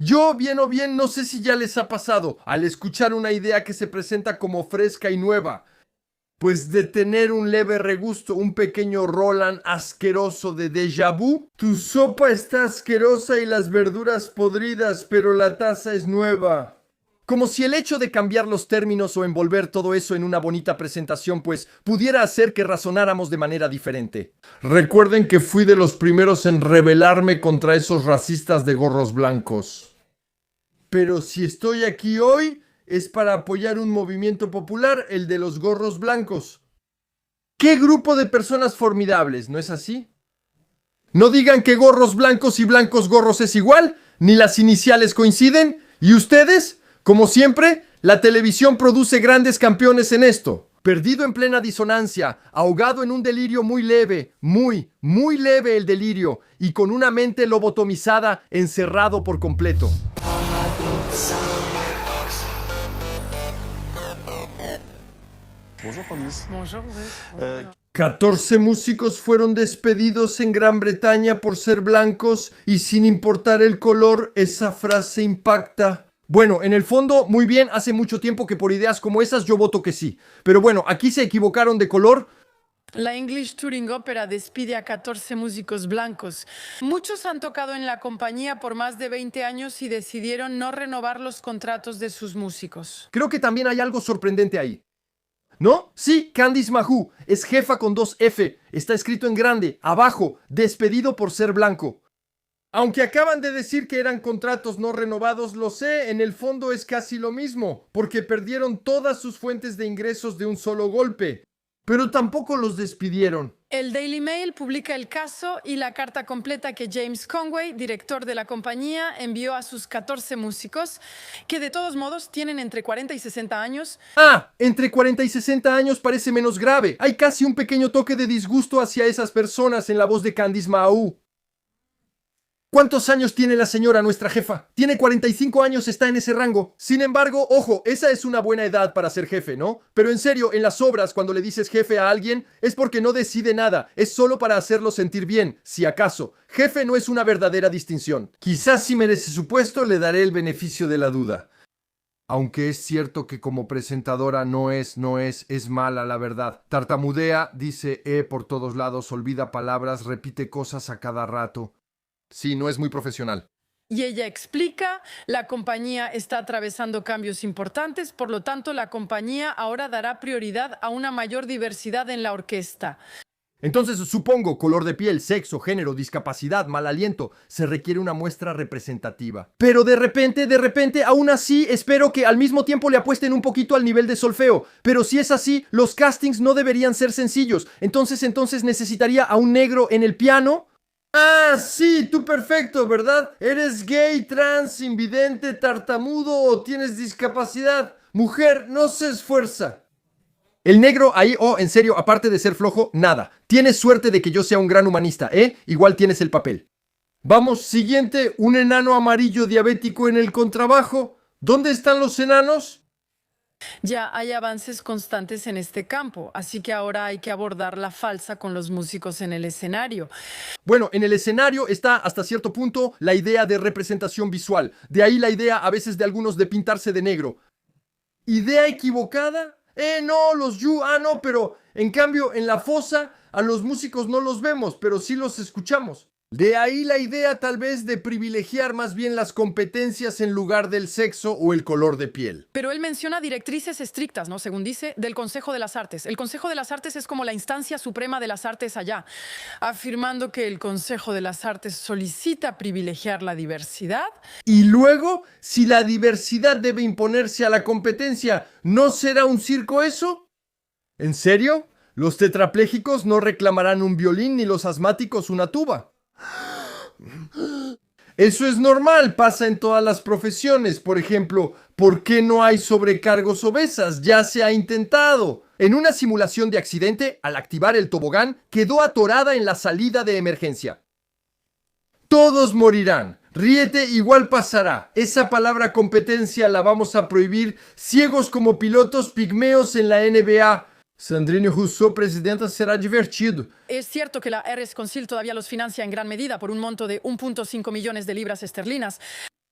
Yo, bien o bien, no sé si ya les ha pasado al escuchar una idea que se presenta como fresca y nueva. Pues de tener un leve regusto, un pequeño Roland asqueroso de déjà vu. Tu sopa está asquerosa y las verduras podridas, pero la taza es nueva. Como si el hecho de cambiar los términos o envolver todo eso en una bonita presentación, pues, pudiera hacer que razonáramos de manera diferente. Recuerden que fui de los primeros en rebelarme contra esos racistas de gorros blancos. Pero si estoy aquí hoy, es para apoyar un movimiento popular, el de los gorros blancos. ¡Qué grupo de personas formidables! ¿No es así? No digan que gorros blancos y blancos gorros es igual, ni las iniciales coinciden. ¿Y ustedes? Como siempre, la televisión produce grandes campeones en esto. Perdido en plena disonancia, ahogado en un delirio muy leve, muy leve el delirio, y con una mente lobotomizada, encerrado por completo. Bonjour Fabrice. Bonjour. 14 músicos fueron despedidos en Gran Bretaña por ser blancos y sin importar el color, esa frase impacta. Bueno, en el fondo, muy bien, hace mucho tiempo que por ideas como esas yo voto que sí. Pero bueno, aquí se equivocaron de color. La English Touring Opera despide a 14 músicos blancos. Muchos han tocado en la compañía por más de 20 años y decidieron no renovar los contratos de sus músicos. Creo que también hay algo sorprendente ahí. ¿No? Sí, Candice Mahou es jefa con 2 F. Está escrito en grande, abajo, despedido por ser blanco. Aunque acaban de decir que eran contratos no renovados, lo sé, en el fondo es casi lo mismo, porque perdieron todas sus fuentes de ingresos de un solo golpe. Pero tampoco los despidieron. El Daily Mail publica el caso y la carta completa que James Conway, director de la compañía, envió a sus 14 músicos, que de todos modos tienen entre 40 y 60 años. Ah, entre 40 y 60 años parece menos grave. Hay casi un pequeño toque de disgusto hacia esas personas en la voz de Candice Mahou. ¿Cuántos años tiene la señora, nuestra jefa? Tiene 45 años, está en ese rango. Sin embargo, ojo, esa es una buena edad para ser jefe, ¿no? Pero en serio, en las obras, cuando le dices jefe a alguien, es porque no decide nada, es solo para hacerlo sentir bien, si acaso. Jefe no es una verdadera distinción. Quizás si merece su puesto, le daré el beneficio de la duda. Aunque es cierto que como presentadora no es mala, la verdad. Tartamudea, dice por todos lados, olvida palabras, repite cosas a cada rato. Sí, no es muy profesional. Y ella explica, la compañía está atravesando cambios importantes, por lo tanto la compañía ahora dará prioridad a una mayor diversidad en la orquesta. Entonces, supongo, color de piel, sexo, género, discapacidad, mal aliento, se requiere una muestra representativa. Pero de repente, aún así, espero que al mismo tiempo le apuesten un poquito al nivel de solfeo. Pero si es así, los castings no deberían ser sencillos. Entonces necesitaría a un negro en el piano. Ah, sí, tú perfecto, ¿verdad? ¿Eres gay, trans, invidente, tartamudo o tienes discapacidad? Mujer, no se esfuerza. El negro ahí, en serio, aparte de ser flojo, nada. Tienes suerte de que yo sea un gran humanista, ¿eh? Igual tienes el papel. Vamos, siguiente, un enano amarillo diabético en el contrabajo. ¿Dónde están los enanos? Ya hay avances constantes en este campo, así que ahora hay que abordar la falsa con los músicos en el escenario. Bueno, en el escenario está hasta cierto punto la idea de representación visual. De ahí la idea a veces de algunos de pintarse de negro. ¿Idea equivocada? No, los no, pero en cambio en la fosa a los músicos no los vemos, pero sí los escuchamos. De ahí la idea tal vez de privilegiar más bien las competencias en lugar del sexo o el color de piel. Pero él menciona directrices estrictas, ¿no? Según dice, del Consejo de las Artes. El Consejo de las Artes es como la instancia suprema de las artes allá, afirmando que el Consejo de las Artes solicita privilegiar la diversidad. Y luego, si la diversidad debe imponerse a la competencia, ¿no será un circo eso? ¿En serio? Los tetraplégicos no reclamarán un violín ni los asmáticos una tuba. Eso es normal, pasa en todas las profesiones. Por ejemplo, ¿por qué no hay sobrecargos obesas? Ya se ha intentado. En una simulación de accidente, al activar el tobogán, quedó atorada en la salida de emergencia. Todos morirán. Ríete, igual pasará. Esa palabra competencia la vamos a prohibir. Ciegos como pilotos pigmeos en la NBA. Sandrine Rousseau, presidenta, será divertido. Es cierto que la RS Consil todavía los financia en gran medida por un monto de 1.5 millones de libras esterlinas.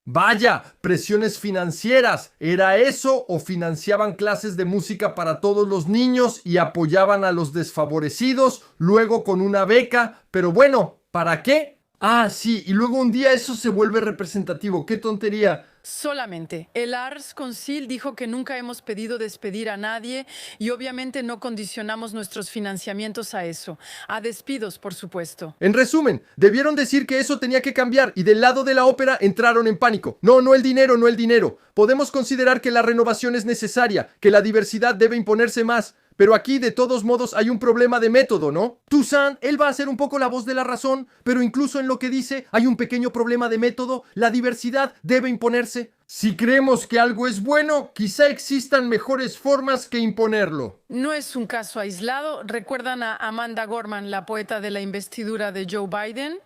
Vaya, presiones financieras. ¿Era eso o financiaban clases de música para todos los niños y apoyaban a los desfavorecidos, luego con una beca? Pero bueno, ¿para qué? Ah, sí, y luego un día eso se vuelve representativo. ¡Qué tontería! Solamente. El Ars Consil dijo que nunca hemos pedido despedir a nadie y obviamente no condicionamos nuestros financiamientos a eso. A despidos, por supuesto. En resumen, debieron decir que eso tenía que cambiar y del lado de la ópera entraron en pánico. No, no el dinero, no el dinero. Podemos considerar que la renovación es necesaria, que la diversidad debe imponerse más. Pero aquí, de todos modos, hay un problema de método, ¿no? Toussaint, él va a ser un poco la voz de la razón, pero incluso en lo que dice hay un pequeño problema de método. La diversidad debe imponerse. Si creemos que algo es bueno, quizá existan mejores formas que imponerlo. No es un caso aislado. ¿Recuerdan a Amanda Gorman, la poeta de la investidura de Joe Biden?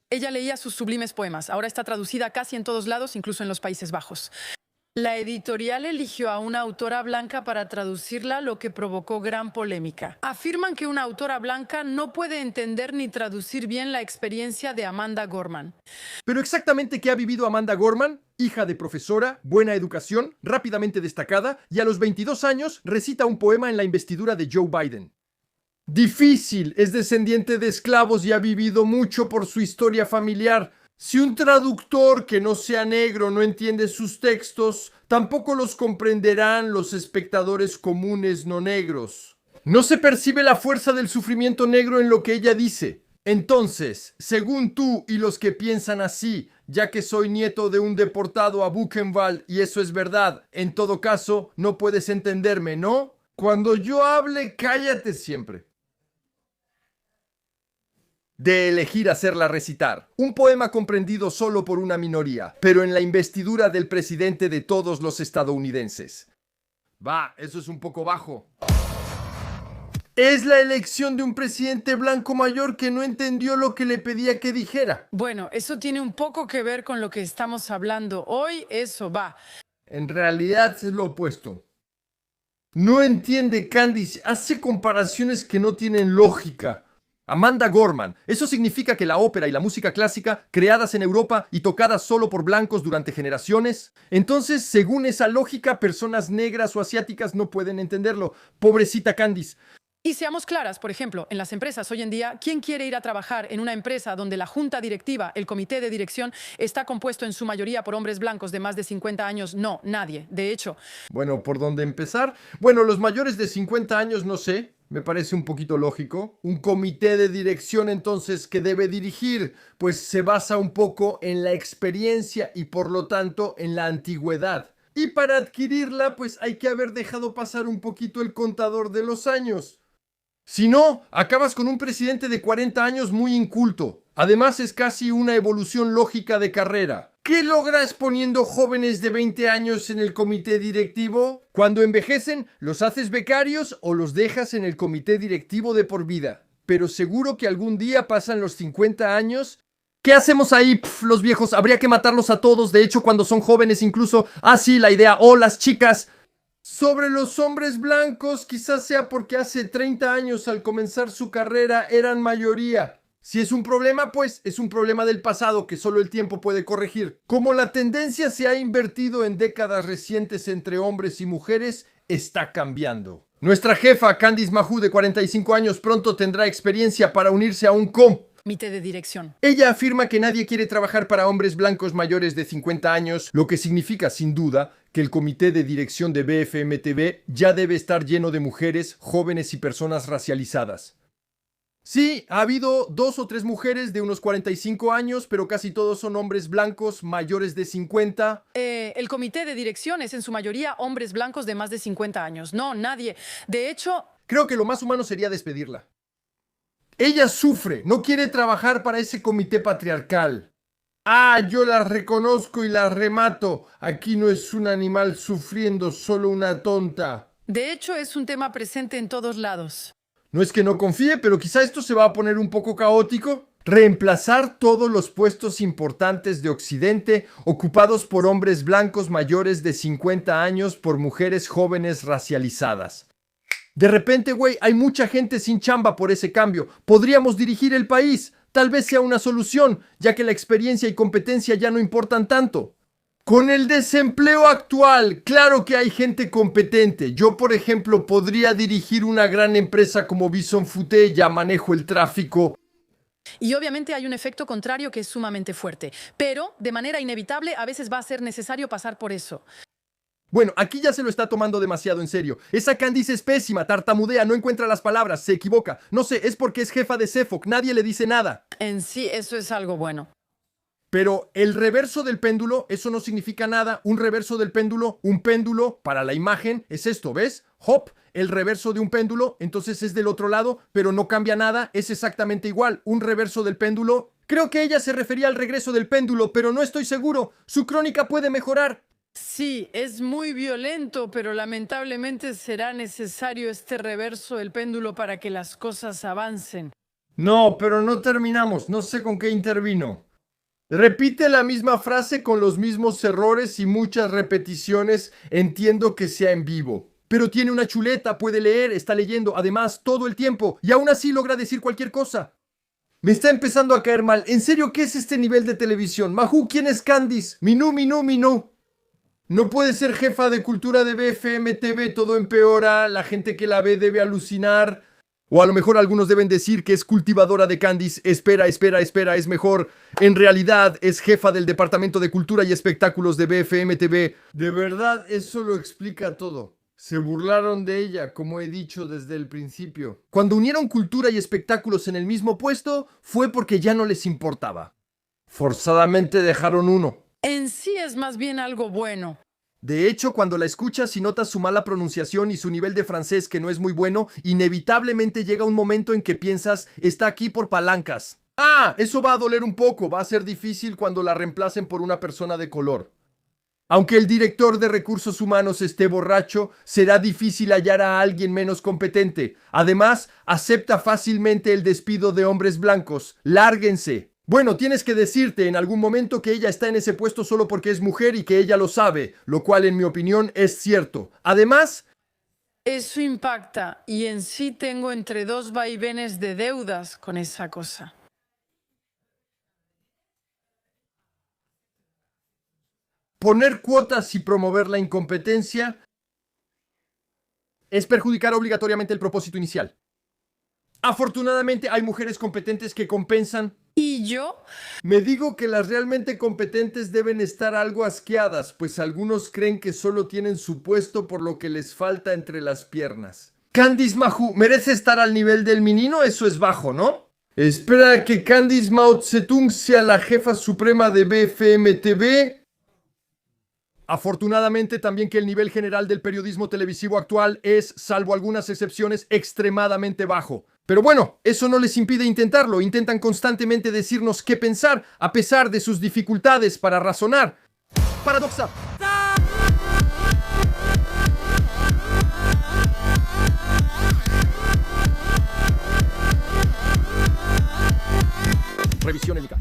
Ella leía sus sublimes poemas. Ahora está traducida casi en todos lados, incluso en los Países Bajos. La editorial eligió a una autora blanca para traducirla, lo que provocó gran polémica. Afirman que una autora blanca no puede entender ni traducir bien la experiencia de Amanda Gorman. ¿Pero exactamente qué ha vivido Amanda Gorman? Hija de profesora, buena educación, rápidamente destacada, y a los 22 años recita un poema en la investidura de Joe Biden. Difícil, es descendiente de esclavos y ha vivido mucho por su historia familiar. Si un traductor que no sea negro no entiende sus textos, tampoco los comprenderán los espectadores comunes no negros. No se percibe la fuerza del sufrimiento negro en lo que ella dice. Entonces, según tú y los que piensan así, ya que soy nieto de un deportado a Buchenwald y eso es verdad, en todo caso, no puedes entenderme, ¿no? Cuando yo hable, cállate siempre. De elegir hacerla recitar. Un poema comprendido solo por una minoría, pero en la investidura del presidente de todos los estadounidenses. Va, eso es un poco bajo. Es la elección de un presidente blanco mayor que no entendió lo que le pedía que dijera. Bueno, eso tiene un poco que ver con lo que estamos hablando hoy. Eso va. En realidad es lo opuesto. No entiende, Candice. Hace comparaciones que no tienen lógica. Amanda Gorman. Eso significa que la ópera y la música clásica, creadas en Europa y tocadas solo por blancos durante generaciones, entonces, según esa lógica, personas negras o asiáticas no pueden entenderlo. Pobrecita Candice. Y seamos claras, por ejemplo, en las empresas hoy en día, ¿quién quiere ir a trabajar en una empresa donde la junta directiva, el comité de dirección, está compuesto en su mayoría por hombres blancos de más de 50 años? No, nadie. De hecho... Bueno, ¿por dónde empezar? Bueno, los mayores de 50 años, no sé. Me parece un poquito lógico. Un comité de dirección entonces que debe dirigir, pues se basa un poco en la experiencia y por lo tanto en la antigüedad. Y para adquirirla, pues hay que haber dejado pasar un poquito el contador de los años. Si no, acabas con un presidente de 40 años muy inculto. Además es casi una evolución lógica de carrera. ¿Qué logras poniendo jóvenes de 20 años en el comité directivo? Cuando envejecen, ¿los haces becarios o los dejas en el comité directivo de por vida? Pero seguro que algún día pasan los 50 años. ¿Qué hacemos ahí, los viejos? Habría que matarlos a todos. De hecho, cuando son jóvenes incluso... Ah, sí, la idea. Oh, las chicas. Sobre los hombres blancos, quizás sea porque hace 30 años al comenzar su carrera eran mayoría. Si es un problema, pues es un problema del pasado que solo el tiempo puede corregir. Como la tendencia se ha invertido en décadas recientes entre hombres y mujeres, está cambiando. Nuestra jefa, Candice Mahou, de 45 años, pronto tendrá experiencia para unirse a un comité de dirección. Ella afirma que nadie quiere trabajar para hombres blancos mayores de 50 años, lo que significa, sin duda, que el comité de dirección de BFM TV ya debe estar lleno de mujeres, jóvenes y personas racializadas. Sí, ha habido 2 o 3 mujeres de unos 45 años, pero casi todos son hombres blancos mayores de 50. El comité de dirección es en su mayoría hombres blancos de más de 50 años. No, nadie. De hecho... Creo que lo más humano sería despedirla. Ella sufre, no quiere trabajar para ese comité patriarcal. Ah, yo la reconozco y la remato. Aquí no es un animal sufriendo, solo una tonta. De hecho, es un tema presente en todos lados. No es que no confíe, pero quizá esto se va a poner un poco caótico. Reemplazar todos los puestos importantes de Occidente ocupados por hombres blancos mayores de 50 años por mujeres jóvenes racializadas. De repente, güey, hay mucha gente sin chamba por ese cambio. Podríamos dirigir el país. Tal vez sea una solución, ya que la experiencia y competencia ya no importan tanto. Con el desempleo actual, claro que hay gente competente. Yo, por ejemplo, podría dirigir una gran empresa como Bison Futé, ya manejo el tráfico. Y obviamente hay un efecto contrario que es sumamente fuerte, pero de manera inevitable a veces va a ser necesario pasar por eso. Bueno, aquí ya se lo está tomando demasiado en serio. Esa Candice es pésima, tartamudea, no encuentra las palabras, se equivoca. No sé, es porque es jefa de CEFOC, nadie le dice nada. En sí, eso es algo bueno. Pero el reverso del péndulo, eso no significa nada. Un reverso del péndulo, un péndulo para la imagen, es esto, ¿ves? Hop, el reverso de un péndulo, entonces es del otro lado, pero no cambia nada, es exactamente igual. Un reverso del péndulo. Creo que ella se refería al regreso del péndulo, pero no estoy seguro. Su crónica puede mejorar. Sí, es muy violento, pero lamentablemente será necesario este reverso del péndulo para que las cosas avancen. No, pero no terminamos, no sé con qué intervino. Repite la misma frase con los mismos errores y muchas repeticiones. Entiendo que sea en vivo. Pero tiene una chuleta, puede leer, está leyendo, además, todo el tiempo. Y aún así logra decir cualquier cosa. Me está empezando a caer mal. ¿En serio qué es este nivel de televisión? Majú, ¿quién es Candice? Minú, Minú, Minú. No puede ser jefa de cultura de BFM TV, todo empeora, la gente que la ve debe alucinar. O a lo mejor algunos deben decir que es cultivadora de Candice. Espera, es mejor. En realidad es jefa del Departamento de Cultura y Espectáculos de BFM TV. De verdad, eso lo explica todo. Se burlaron de ella, como he dicho desde el principio. Cuando unieron cultura y espectáculos en el mismo puesto, fue porque ya no les importaba. Forzadamente dejaron uno. En sí es más bien algo bueno. De hecho, cuando la escuchas y notas su mala pronunciación y su nivel de francés que no es muy bueno, inevitablemente llega un momento en que piensas, está aquí por palancas. Ah, eso va a doler un poco, va a ser difícil cuando la reemplacen por una persona de color. Aunque el director de recursos humanos esté borracho, será difícil hallar a alguien menos competente. Además, acepta fácilmente el despido de hombres blancos. ¡Lárguense! Bueno, tienes que decirte en algún momento que ella está en ese puesto solo porque es mujer y que ella lo sabe, lo cual en mi opinión es cierto. Además, Eso impacta y en sí tengo entre dos vaivenes de deudas con esa cosa. poner cuotas y promover la incompetencia es perjudicar obligatoriamente el propósito inicial. Afortunadamente hay mujeres competentes que compensan. ¿Y yo? Me digo que las realmente competentes deben estar algo asqueadas, pues algunos creen que solo tienen su puesto por lo que les falta entre las piernas. Candice Mahu, ¿merece estar al nivel del menino? Eso es bajo, ¿no? Espera que Candice Mao Tse-tung sea la jefa suprema de BFM TV. Afortunadamente también que el nivel general del periodismo televisivo actual es, salvo algunas excepciones, extremadamente bajo. Pero bueno, eso no les impide intentarlo. Intentan constantemente decirnos qué pensar, a pesar de sus dificultades para razonar. Paradoxa. Revisión étnica.